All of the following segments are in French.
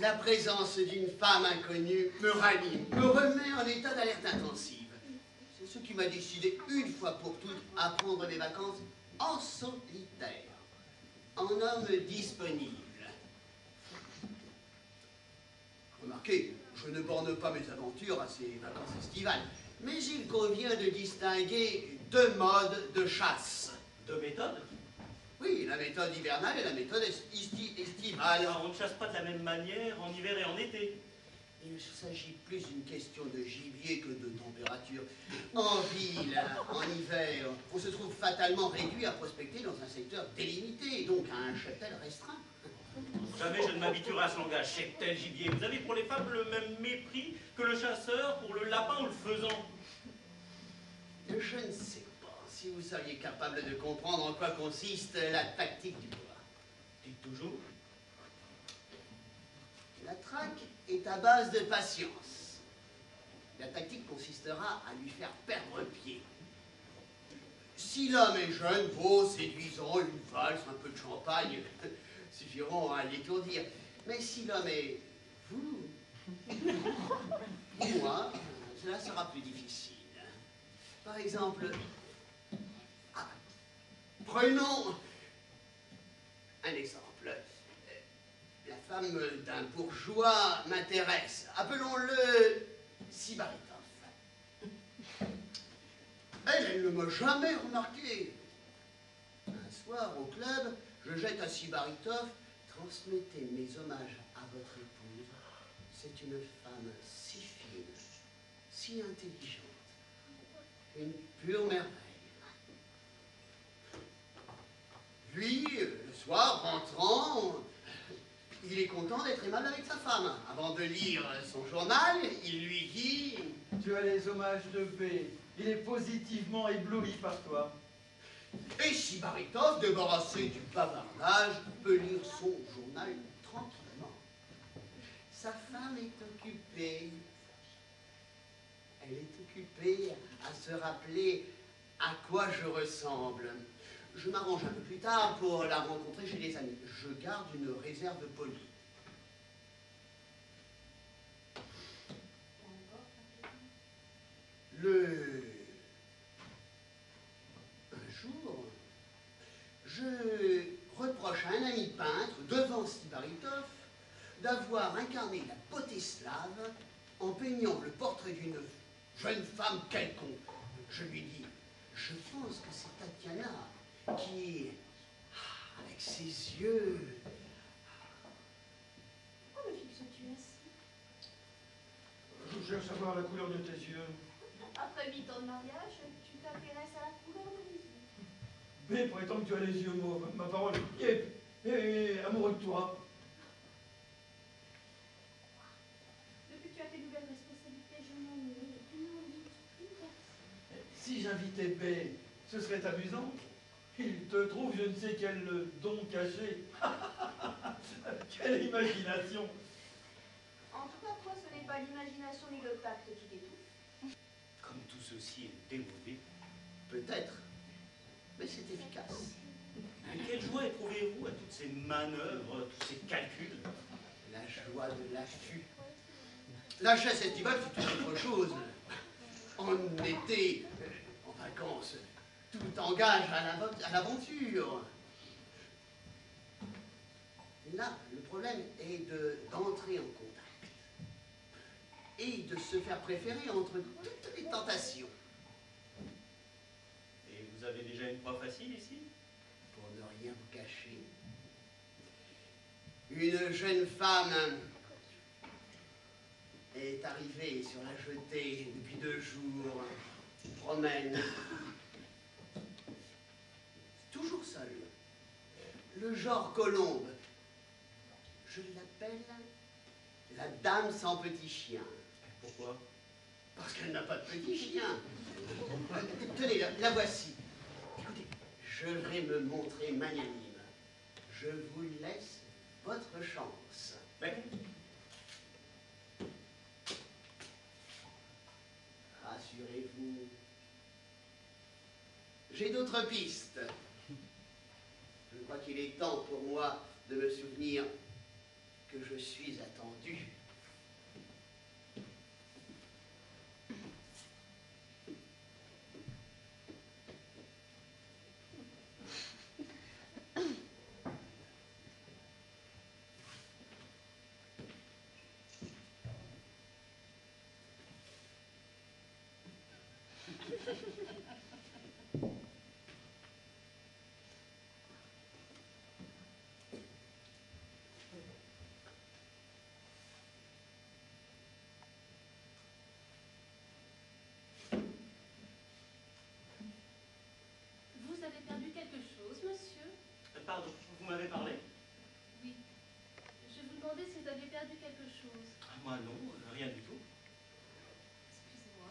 La présence d'une femme inconnue me ranime, me remet en état d'alerte intensive. C'est ce qui m'a décidé une fois pour toutes à prendre mes vacances en solitaire, en homme disponible. Remarquez, je ne borne pas mes aventures à ces vacances estivales, mais il convient de distinguer deux modes de chasse. Deux méthodes? Oui, la méthode hivernale et la méthode estivale. Alors, on ne chasse pas de la même manière en hiver et en été. Il s'agit plus d'une question de gibier que de température. En ville, en hiver, on se trouve fatalement réduit à prospecter dans un secteur délimité, donc à un cheptel restreint. Jamais je ne m'habituerai à ce langage, cheptel, gibier. Vous avez pour les femmes le même mépris que le chasseur pour le lapin ou le faisan. Je ne sais pas si vous seriez capable de comprendre en quoi consiste la tactique du bois. Dites toujours. La traque est à base de patience. La tactique consistera à lui faire perdre pied. Si l'homme est jeune, beau, séduisant, une valse, un peu de champagne suffiront à l'étourdir. Mais si l'homme est fou, ou moi, cela sera plus difficile. Par exemple, prenons un exemple. La femme d'un bourgeois m'intéresse. Appelons-le Sibaritov. Elle ne m'a jamais remarqué. Un soir, au club, je jette à Sibaritov: transmettez mes hommages à votre épouse. C'est une femme si fine, si intelligente, une pure merveille. Lui, le soir, rentrant, il est content d'être aimable avec sa femme. Avant de lire son journal, il lui dit: tu as les hommages de B. Il est positivement ébloui par toi. Et Sibaritov, débarrassé du bavardage, peut lire son journal tranquillement. Sa femme est occupée. Elle est occupée à se rappeler à quoi je ressemble. Je m'arrange un peu plus tard pour la rencontrer chez les amis. Je garde une réserve polie. Un jour, je reproche à un ami peintre, devant Sibaritov, d'avoir incarné la beauté slave en peignant le portrait d'une jeune femme quelconque. Je lui dis: je pense que c'est Tatiana qui, avec ses yeux... Pourquoi me fixes-tu ainsi? Je cherche à savoir la couleur de tes yeux. Après 8 ans de mariage, tu t'intéresses à la couleur de mes yeux. B prétend que tu as les yeux mauves. Ma parole est amoureux de toi. Depuis que tu as tes nouvelles responsabilités, je m'ennuie et tu n'invites plus personne. Si j'invitais B, ce serait amusant. Il te trouve je ne sais quel don caché. Quelle imagination. En tout cas, toi, ce n'est pas l'imagination ni le tact qui t'étouffe. Comme tout ceci est démodé. Peut-être, mais c'est efficace. Quelle joie éprouvez-vous à toutes ces manœuvres, tous ces calculs? La joie de l'affût. La chasse estivale, c'est tout autre chose. En été, en vacances, tout engage à l'aventure. Là, le problème est d'entrer en contact et de se faire préférer entre toutes les tentations. Et vous avez déjà une proie facile ici? Pour ne rien vous cacher, une jeune femme est arrivée sur la jetée depuis 2 jours, promène, toujours seule, le genre colombe. Je l'appelle la dame sans petit chien. Pourquoi? Parce qu'elle n'a pas de petit chien. Tenez, la voici. Écoutez, je vais me montrer magnanime. Je vous laisse votre chance. Mais... rassurez-vous. J'ai d'autres pistes. Je crois qu'il est temps pour moi de me souvenir que je suis attendu. Vous avez perdu quelque chose, monsieur? Pardon, vous m'avez parlé? Oui. Je vous demandais si vous aviez perdu quelque chose. Ah, moi non, rien du tout. Excusez-moi.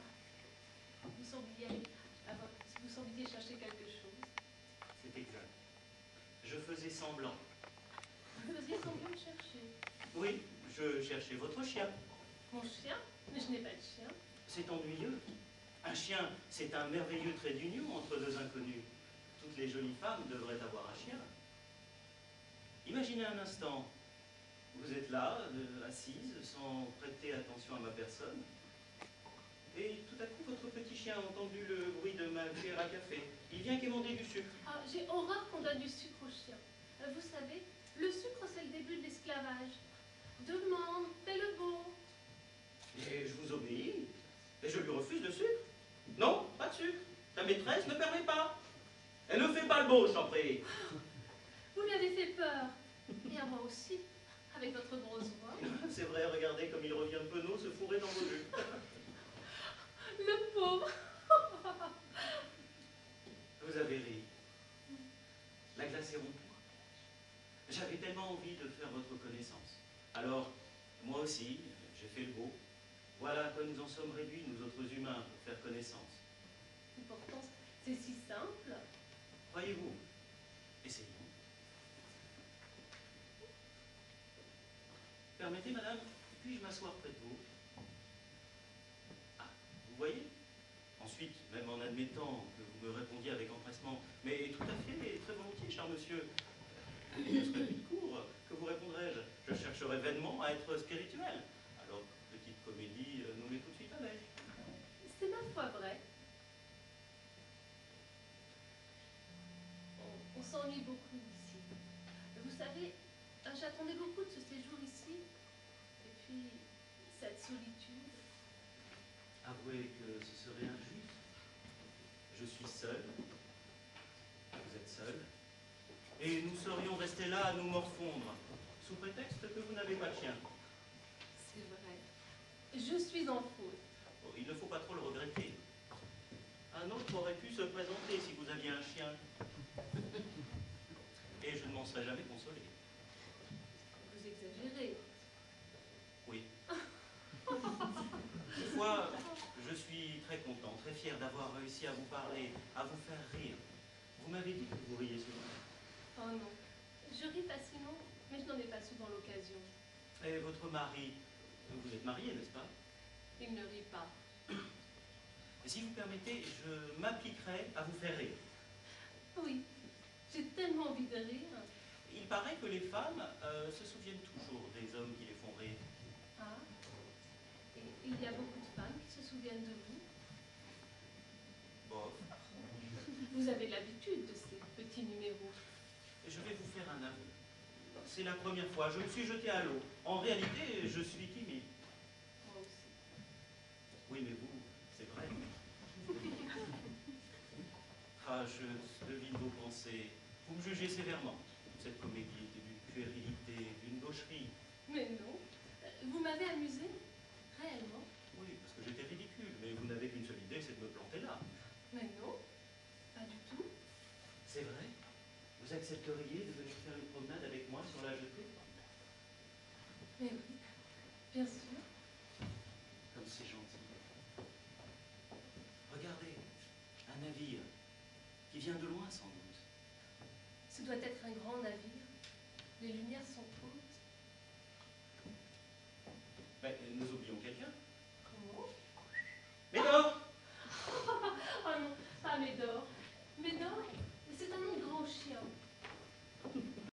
Vous sembliez chercher quelque chose. C'est exact. Je faisais semblant. Vous faisiez semblant de chercher. Oui, je cherchais votre chien. Mon chien? Mais je n'ai pas de chien. C'est ennuyeux. Un chien, c'est un merveilleux trait d'union entre deux inconnus. Toutes les jolies femmes devraient avoir un chien. Imaginez un instant, vous êtes là, assise, sans prêter attention à ma personne, et tout à coup, votre petit chien a entendu le bruit de ma cuillère à café. Il vient quémander du sucre. Ah, j'ai horreur qu'on donne du sucre au chien. Vous savez, le sucre, c'est le début de l'esclavage. Demande, fais le beau. Et je vous obéis, et je lui refuse le sucre. Non, pas de sucre. Ta maîtresse ne permet pas. Elle ne fait pas le beau, je t'en prie. Vous lui avez fait peur. Et à moi aussi, avec votre grosse voix. C'est vrai, regardez comme il revient penaud se fourrer dans vos jus. Le pauvre. Vous avez ri. La glace est rompue. J'avais tellement envie de faire votre connaissance. Alors, moi aussi, j'ai fait le beau. Voilà à quoi nous en sommes réduits, nous autres humains, pour faire connaissance. Et pourtant, c'est si simple. Croyez-vous? Essayons. Permettez, madame, puis-je m'asseoir près de vous? Ah, vous voyez? Ensuite, même en admettant que vous me répondiez avec empressement, mais tout à fait, très volontiers, cher monsieur, ce serait une cour, que vous répondrais-je? Je chercherais vainement à être spirituel. Alors, petite comédie, nous met tout de suite à l'aise. C'est ma foi vrai. On s'ennuie beaucoup ici. Vous savez, j'attendais beaucoup de ce séjour ici. Et puis, cette solitude. Avouez que ce serait injuste. Je suis seul. Vous êtes seul. Et nous serions restés là à nous morfondre, sous prétexte que vous n'avez pas de chien. C'est vrai. Je suis en faute. Oh, il ne faut pas trop le regretter. Un autre aurait pu se présenter si vous aviez un chien. Et je ne m'en serais jamais consolé. Vous exagérez. Oui. Toutefois, je suis très content, très fier d'avoir réussi à vous parler, à vous faire rire. Vous m'avez dit que vous riez souvent. Oh non. Je ris facilement, mais je n'en ai pas souvent l'occasion. Et votre mari, vous êtes marié, n'est-ce pas? Il ne rit pas. Et si vous permettez, je m'appliquerai à vous faire rire. Oui. J'ai tellement envie de rire. Il paraît que les femmes se souviennent toujours des hommes qui les font rire. Ah. Et il y a beaucoup de femmes qui se souviennent de vous. Bof. Vous avez l'habitude de ces petits numéros. Je vais vous faire un aveu. C'est la première fois, je me suis jeté à l'eau. En réalité, je suis timide. Moi aussi. Oui, mais vous, c'est vrai. Ah, je devine vos pensées. Vous me jugez sévèrement. Cette comédie était d'une puérilité, d'une gaucherie. Mais non. Vous m'avez amusé. Réellement. Oui, parce que j'étais ridicule, mais vous n'avez qu'une seule idée, c'est de me planter là. Mais non. Pas du tout. C'est vrai? Vous accepteriez de